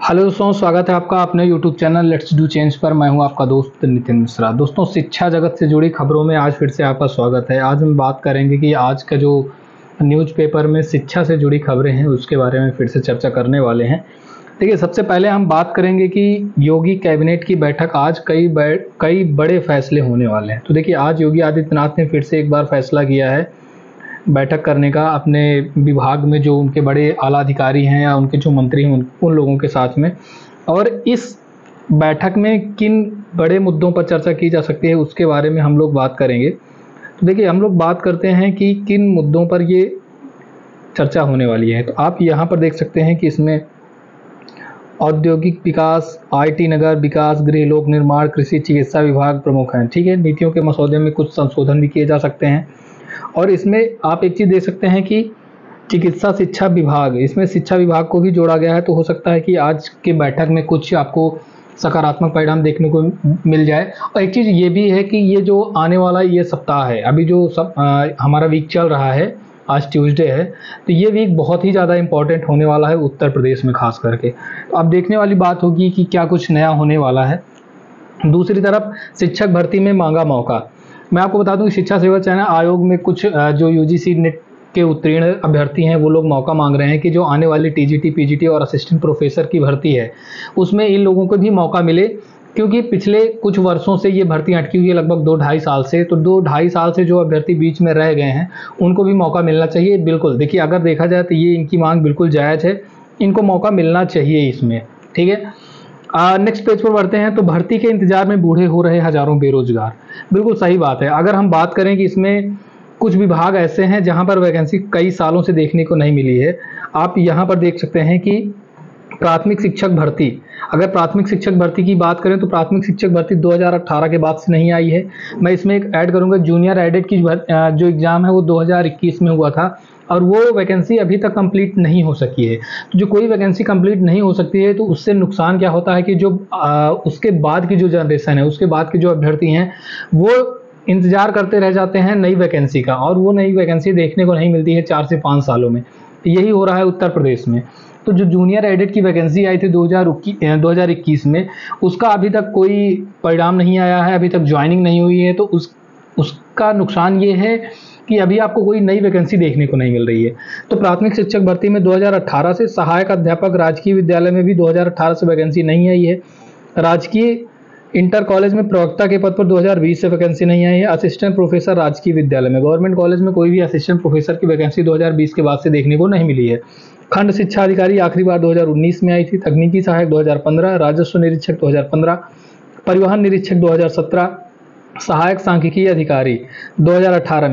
Hello दोस्तों, स्वागत है आपका अपने YouTube channel let's do change पर। मैं हूं आपका दोस्त नितिन मिश्रा। दोस्तों, शिक्षा जगत से जुड़ी खबरों में आज फिर से आपका स्वागत है। आज हम बात करेंगे कि आज का जो न्यूज़पेपर में शिक्षा से जुड़ी खबरें हैं उसके बारे में फिर से चर्चा करने वाले हैं। देखिए, सबसे पहले हम बात करेंगे कि योगी कैबिनेट की बैठक आज कई बड़े फैसले होने वाले हैं। तो देखिए, आज योगी आदित्यनाथ ने फिर से एक बार फैसला किया है बैठक करने का अपने विभाग में जो उनके बड़े आला अधिकारी हैं या उनके जो मंत्री हैं उन लोगों के साथ में। और इस बैठक में किन बड़े मुद्दों पर चर्चा की जा सकती है उसके बारे में हम लोग बात करेंगे। तो देखिए, हम लोग बात करते हैं कि किन मुद्दों पर ये चर्चा होने वाली है। तो आप यहाँ पर देख सकते हैं कि इसमें औद्योगिक विकास, IT नगर विकास, गृह लोक निर्माण, कृषि, चिकित्सा विभाग प्रमुख हैं। ठीक है, नीतियों के मसौदे में कुछ संशोधन भी किए जा सकते हैं। और इसमें आप एक चीज़ देख सकते हैं कि चिकित्सा शिक्षा विभाग, इसमें शिक्षा विभाग को भी जोड़ा गया है। तो हो सकता है कि आज की बैठक में कुछ आपको सकारात्मक परिणाम देखने को मिल जाए। और एक चीज़ ये भी है कि ये जो आने वाला ये सप्ताह है, अभी जो हमारा वीक चल रहा है, आज ट्यूसडे है, तो ये वीक बहुत ही ज़्यादा इम्पॉर्टेंट होने वाला है उत्तर प्रदेश में खास करके। तो अब देखने वाली बात होगी कि क्या कुछ नया होने वाला है। दूसरी तरफ शिक्षक भर्ती में मांगा मौका। मैं आपको बता दूं कि शिक्षा सेवा चयन आयोग में कुछ जो UGC नेट के उत्तीर्ण अभ्यर्थी हैं वो लोग मौका मांग रहे हैं कि जो आने वाली TGT, PGT और असिस्टेंट प्रोफेसर की भर्ती है उसमें इन लोगों को भी मौका मिले, क्योंकि पिछले कुछ वर्षों से ये भर्ती अटकी हुई है, लगभग 2-2.5 साल से। तो 2-2.5 साल से जो अभ्यर्थी बीच में रह गए हैं उनको भी मौका मिलना चाहिए। बिल्कुल, देखिए, अगर देखा जाए तो ये इनकी मांग बिल्कुल जायज़ है, इनको मौका मिलना चाहिए इसमें। ठीक है, नेक्स्ट पेज पर बढ़ते हैं। तो भर्ती के इंतजार में बूढ़े हो रहे हजारों बेरोजगार। बिल्कुल सही बात है। अगर हम बात करें कि इसमें कुछ विभाग ऐसे हैं जहां पर वैकेंसी कई सालों से देखने को नहीं मिली है। आप यहां पर देख सकते हैं कि प्राथमिक शिक्षक भर्ती, अगर प्राथमिक शिक्षक भर्ती की बात करें तो प्राथमिक शिक्षक भर्ती 2018 के बाद से नहीं आई है। मैं इसमें एक ऐड करूंगा, जूनियर एडेड की जो एग्ज़ाम है वो 2021 में हुआ था और वो वैकेंसी अभी तक कंप्लीट नहीं हो सकी है। तो जो कोई वैकेंसी कंप्लीट नहीं हो सकती है तो उससे नुकसान क्या होता है कि जो उसके बाद की जो जनरेशन है, उसके बाद के जो अभ्यर्थी हैं वो इंतज़ार करते रह जाते हैं नई वैकेंसी का, और वो नई वैकेंसी देखने को नहीं मिलती है 4 से 5 सालों में। यही हो रहा है उत्तर प्रदेश में। तो जो जूनियर एडेड की वैकेंसी आई थी 2021 में, उसका अभी तक कोई परिणाम नहीं आया है, अभी तक ज्वाइनिंग नहीं हुई है। तो उसका नुकसान ये है कि अभी आपको कोई नई वैकेंसी देखने को नहीं मिल रही है। तो प्राथमिक शिक्षक भर्ती में 2018 से, सहायक अध्यापक राजकीय विद्यालय में भी 2018 से वैकेंसी नहीं आई है। राजकीय इंटर कॉलेज में प्रवक्ता के पद पर 2020 से वैकेंसी नहीं आई है। असिस्टेंट प्रोफेसर राजकीय विद्यालय में, गवर्नमेंट कॉलेज में कोई भी असिस्टेंट प्रोफेसर की वैकेंसी 2020 के बाद से देखने को नहीं मिली है। खंड शिक्षा अधिकारी आखिरी बार 2019 में आई थी। तकनीकी सहायक 2015, राजस्व निरीक्षक 2015, परिवहन निरीक्षक 2017, सहायक सांख्यिकीय अधिकारी 2018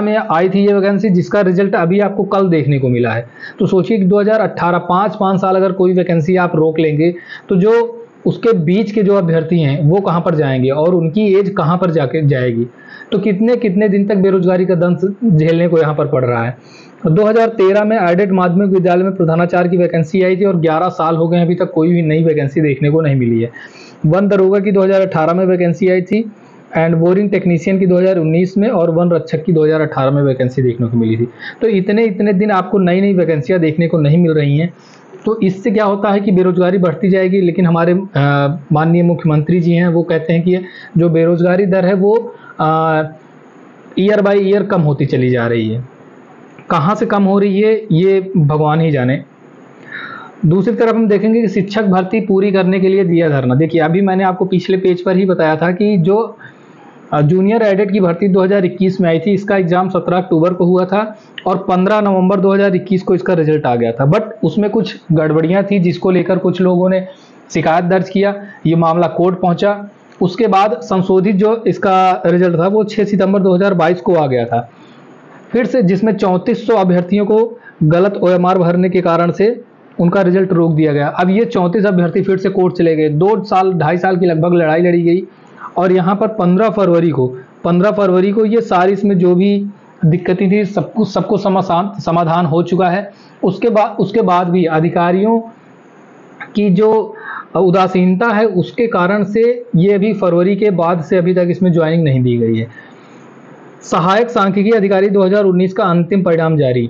में आई थी ये वैकेंसी, जिसका रिजल्ट अभी आपको कल देखने को मिला है। तो सोचिए कि 2018 5 साल अगर कोई वैकेंसी आप रोक लेंगे तो जो उसके बीच के जो अभ्यर्थी हैं वो कहाँ पर जाएंगे और उनकी एज कहाँ पर जाके जाएगी। तो कितने कितने दिन तक बेरोजगारी का दंश झेलने को यहाँ पर पड़ रहा है। 2013 में एडेड माध्यमिक विद्यालय में प्रधानाचार्य की वैकेंसी आई थी और 11 साल हो गए अभी तक कोई भी नई वैकेंसी देखने को नहीं मिली है। वन दरोगा की 2018 में वैकेंसी आई थी एंड बोरिंग टेक्नीशियन की 2019 में, और वन रक्षक की 2018 में वैकेंसी देखने को मिली थी। तो इतने दिन आपको नई नई वैकेंसियाँ देखने को नहीं मिल रही हैं। तो इससे क्या होता है कि बेरोजगारी बढ़ती जाएगी। लेकिन हमारे माननीय मुख्यमंत्री जी हैं वो कहते हैं कि जो बेरोजगारी दर है वो ईयर बाय ईयर कम होती चली जा रही है। कहाँ से कम हो रही है ये भगवान ही जाने। दूसरी तरफ हम देखेंगे कि शिक्षक भर्ती पूरी करने के लिए दिया धरना। देखिए, अभी मैंने आपको पिछले पेज पर ही बताया था कि जो जूनियर एडेड की भर्ती 2021 में आई थी, इसका एग्जाम 17 अक्टूबर को हुआ था और 15 नवंबर 2021 को इसका रिजल्ट आ गया था। बट उसमें कुछ गड़बड़ियां थी जिसको लेकर कुछ लोगों ने शिकायत दर्ज किया। ये मामला कोर्ट पहुंचा। उसके बाद संशोधित जो इसका रिजल्ट था वो 6 सितंबर 2022 को आ गया था फिर से, जिसमें 3400 अभ्यर्थियों को गलत OMR भरने के कारण से उनका रिजल्ट रोक दिया गया। अब ये 34 अभ्यर्थी फिर से कोर्ट चले गए। 2-2.5 साल की लगभग लड़ाई लड़ी गई और यहाँ पर 15 फरवरी को ये सारी इसमें जो भी दिक्कतें थी सबको समाधान हो चुका है। उसके बाद भी अधिकारियों की जो उदासीनता है उसके कारण से ये अभी फरवरी के बाद से अभी तक इसमें ज्वाइनिंग नहीं दी गई है। सहायक सांख्यिकी अधिकारी 2019 का अंतिम परिणाम जारी।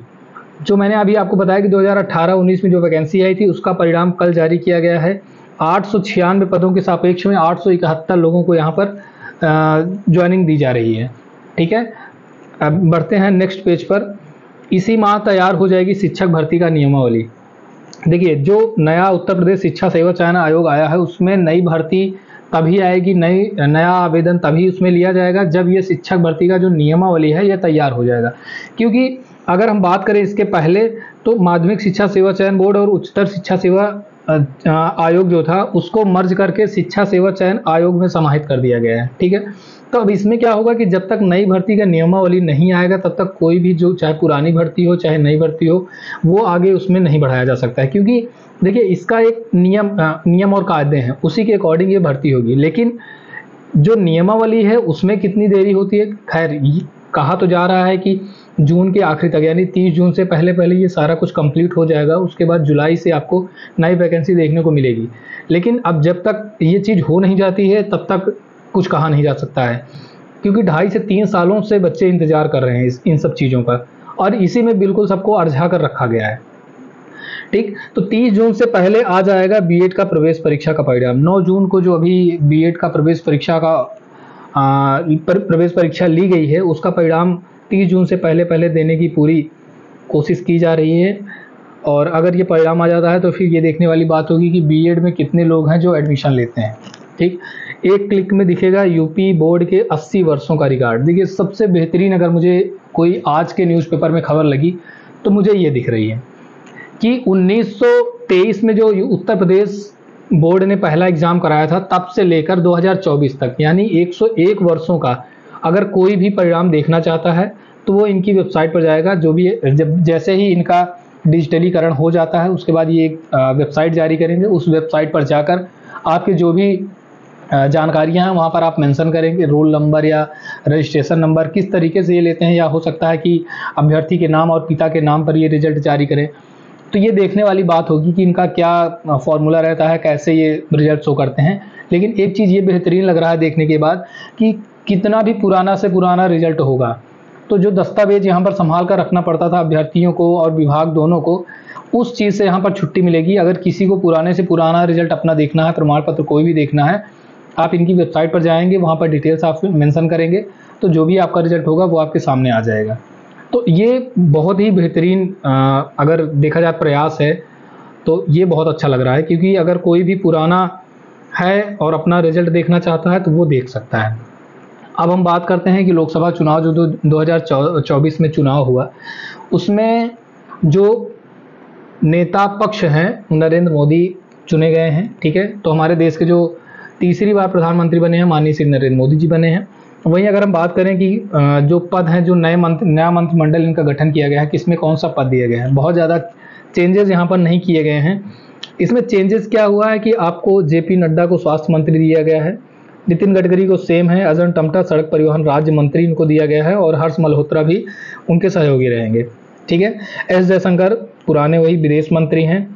जो मैंने अभी आपको बताया कि 2018-19 में जो वैकेंसी आई थी उसका परिणाम कल जारी किया गया है। 896 पदों के सापेक्ष में 871 लोगों को यहाँ पर ज्वाइनिंग दी जा रही है। ठीक है, अब बढ़ते हैं नेक्स्ट पेज पर। इसी माह तैयार हो जाएगी शिक्षक भर्ती का नियमावली। देखिए, जो नया उत्तर प्रदेश शिक्षा सेवा चयन आयोग आया है उसमें नई भर्ती तभी आएगी, नया आवेदन तभी उसमें लिया जाएगा जब ये शिक्षक भर्ती का जो नियमावली है ये तैयार हो जाएगा। क्योंकि अगर हम बात करें इसके पहले तो माध्यमिक शिक्षा सेवा चयन बोर्ड और उच्चतर शिक्षा सेवा आयोग जो था उसको मर्ज करके शिक्षा सेवा चयन आयोग में समाहित कर दिया गया है। ठीक है, तो अब इसमें क्या होगा कि जब तक नई भर्ती का नियमावली नहीं आएगा तब तक कोई भी जो चाहे पुरानी भर्ती हो चाहे नई भर्ती हो वो आगे उसमें नहीं बढ़ाया जा सकता है। क्योंकि देखिए, इसका एक नियम और कायदे हैं, उसी के अकॉर्डिंग ये भर्ती होगी। लेकिन जो नियमावली है उसमें कितनी देरी होती है, खैर कहा तो जा रहा है कि जून के आखिरी तक यानी 30 जून से पहले पहले ये सारा कुछ कंप्लीट हो जाएगा। उसके बाद जुलाई से आपको नई वैकेंसी देखने को मिलेगी। लेकिन अब जब तक ये चीज़ हो नहीं जाती है तब तक कुछ कहा नहीं जा सकता है, क्योंकि 2.5 से 3 सालों से बच्चे इंतजार कर रहे हैं इन सब चीज़ों का, और इसी में बिल्कुल सबको अरझा कर रखा गया है। ठीक, तो 30 जून से पहले आ जाएगा बीएड का प्रवेश परीक्षा का परिणाम। 9 जून को जो अभी बीएड का प्रवेश परीक्षा ली गई है उसका परिणाम 30 जून से पहले पहले देने की पूरी कोशिश की जा रही है। और अगर ये परिणाम आ जाता है तो फिर ये देखने वाली बात होगी कि बीएड में कितने लोग हैं जो एडमिशन लेते हैं। ठीक, एक क्लिक में दिखेगा यूपी बोर्ड के 80 वर्षों का रिकॉर्ड। देखिए, सबसे बेहतरीन अगर मुझे कोई आज के न्यूज़पेपर में खबर लगी तो मुझे ये दिख रही है कि 1923 में जो उत्तर प्रदेश बोर्ड ने पहला एग्ज़ाम कराया था तब से लेकर 2024 तक यानी 101 वर्षों का अगर कोई भी परिणाम देखना चाहता है तो वो इनकी वेबसाइट पर जाएगा। जो भी जैसे ही इनका डिजिटलीकरण हो जाता है उसके बाद ये एक वेबसाइट जारी करेंगे। उस वेबसाइट पर जाकर आपके जो भी जानकारियां हैं वहाँ पर आप मेंशन करेंगे, रोल नंबर या रजिस्ट्रेशन नंबर किस तरीके से ये लेते हैं, या हो सकता है कि अभ्यर्थी के नाम और पिता के नाम पर ये रिजल्ट जारी करें। तो ये देखने वाली बात होगी कि इनका क्या फॉर्मूला रहता है, कैसे ये रिजल्ट शो करते हैं। लेकिन एक चीज़ ये बेहतरीन लग रहा है देखने के बाद कि कितना भी पुराना से पुराना रिजल्ट होगा तो जो दस्तावेज यहाँ पर संभाल कर रखना पड़ता था अभ्यर्थियों को और विभाग दोनों को, उस चीज़ से यहाँ पर छुट्टी मिलेगी। अगर किसी को पुराने से पुराना रिजल्ट अपना देखना है, प्रमाण पत्र कोई भी देखना है, आप इनकी वेबसाइट पर जाएंगे, वहाँ पर डिटेल्स आप मेंशन करेंगे तो जो भी आपका रिजल्ट होगा वो आपके सामने आ जाएगा। तो ये बहुत ही बेहतरीन अगर देखा जाए प्रयास है तो ये बहुत अच्छा लग रहा है, क्योंकि अगर कोई भी पुराना है और अपना रिजल्ट देखना चाहता है तो वो देख सकता है। अब हम बात करते हैं कि लोकसभा चुनाव जो 2024 में चुनाव हुआ उसमें जो नेता पक्ष हैं नरेंद्र मोदी चुने गए हैं। ठीक है, तो हमारे देश के जो तीसरी बार प्रधानमंत्री बने हैं माननीय श्री नरेंद्र मोदी जी बने हैं। वहीं अगर हम बात करें कि जो पद हैं, जो नया मंत्रिमंडल इनका गठन किया गया है, किसमें कौन सा पद दिया गया है, बहुत ज़्यादा चेंजेस यहाँ पर नहीं किए गए हैं। इसमें चेंजेस क्या हुआ है कि आपको जेपी नड्डा को स्वास्थ्य मंत्री दिया गया है, नितिन गडकरी को सेम है, अजय टमटा सड़क परिवहन राज्य मंत्री इनको दिया गया है और हर्ष मल्होत्रा भी उनके सहयोगी रहेंगे। ठीक है, एस जयशंकर पुराने वही विदेश मंत्री हैं।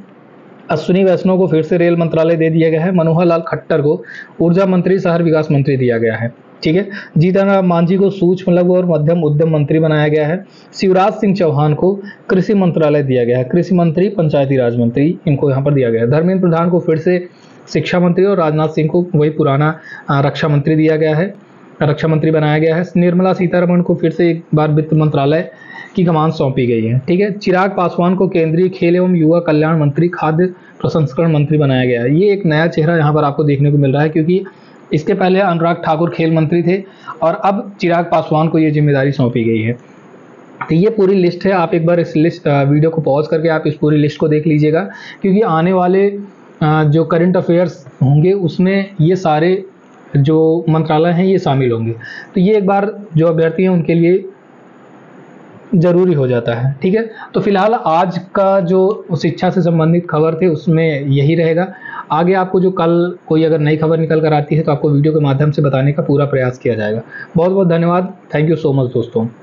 अश्विनी वैष्णव को फिर से रेल मंत्रालय दे दिया गया है। मनोहर लाल खट्टर को ऊर्जा मंत्री शहर विकास मंत्री दिया गया है। ठीक है, जीतन राम मांझी को सूक्ष्म लघु और मध्यम उद्यम मंत्री बनाया गया है। शिवराज सिंह चौहान को कृषि मंत्रालय दिया गया है, कृषि मंत्री पंचायती राज मंत्री इनको यहाँ पर दिया गया है। धर्मेंद्र प्रधान को फिर से शिक्षा मंत्री और राजनाथ सिंह को वही पुराना रक्षा मंत्री दिया गया है, रक्षा मंत्री बनाया गया है। निर्मला सीतारमण को फिर से एक बार वित्त मंत्रालय की कमान सौंपी गई है। ठीक है, चिराग पासवान को केंद्रीय खेल एवं युवा कल्याण मंत्री खाद्य प्रसंस्करण मंत्री बनाया गया है। ये एक नया चेहरा यहाँ पर आपको देखने को मिल रहा है, क्योंकि इसके पहले अनुराग ठाकुर खेल मंत्री थे और अब चिराग पासवान को ये जिम्मेदारी सौंपी गई है। तो ये पूरी लिस्ट है, आप एक बार इस लिस्ट वीडियो को पॉज करके आप इस पूरी लिस्ट को देख लीजिएगा, क्योंकि आने वाले जो करंट अफेयर्स होंगे उसमें ये सारे जो मंत्रालय हैं ये शामिल होंगे। तो ये एक बार जो अभ्यर्थी हैं उनके लिए ज़रूरी हो जाता है। ठीक है, तो फिलहाल आज का जो शिक्षा से संबंधित खबर थे उसमें यही रहेगा। आगे आपको जो कल कोई अगर नई खबर निकल कर आती है तो आपको वीडियो के माध्यम से बताने का पूरा प्रयास किया जाएगा। बहुत बहुत धन्यवाद, थैंक यू सो मच दोस्तों।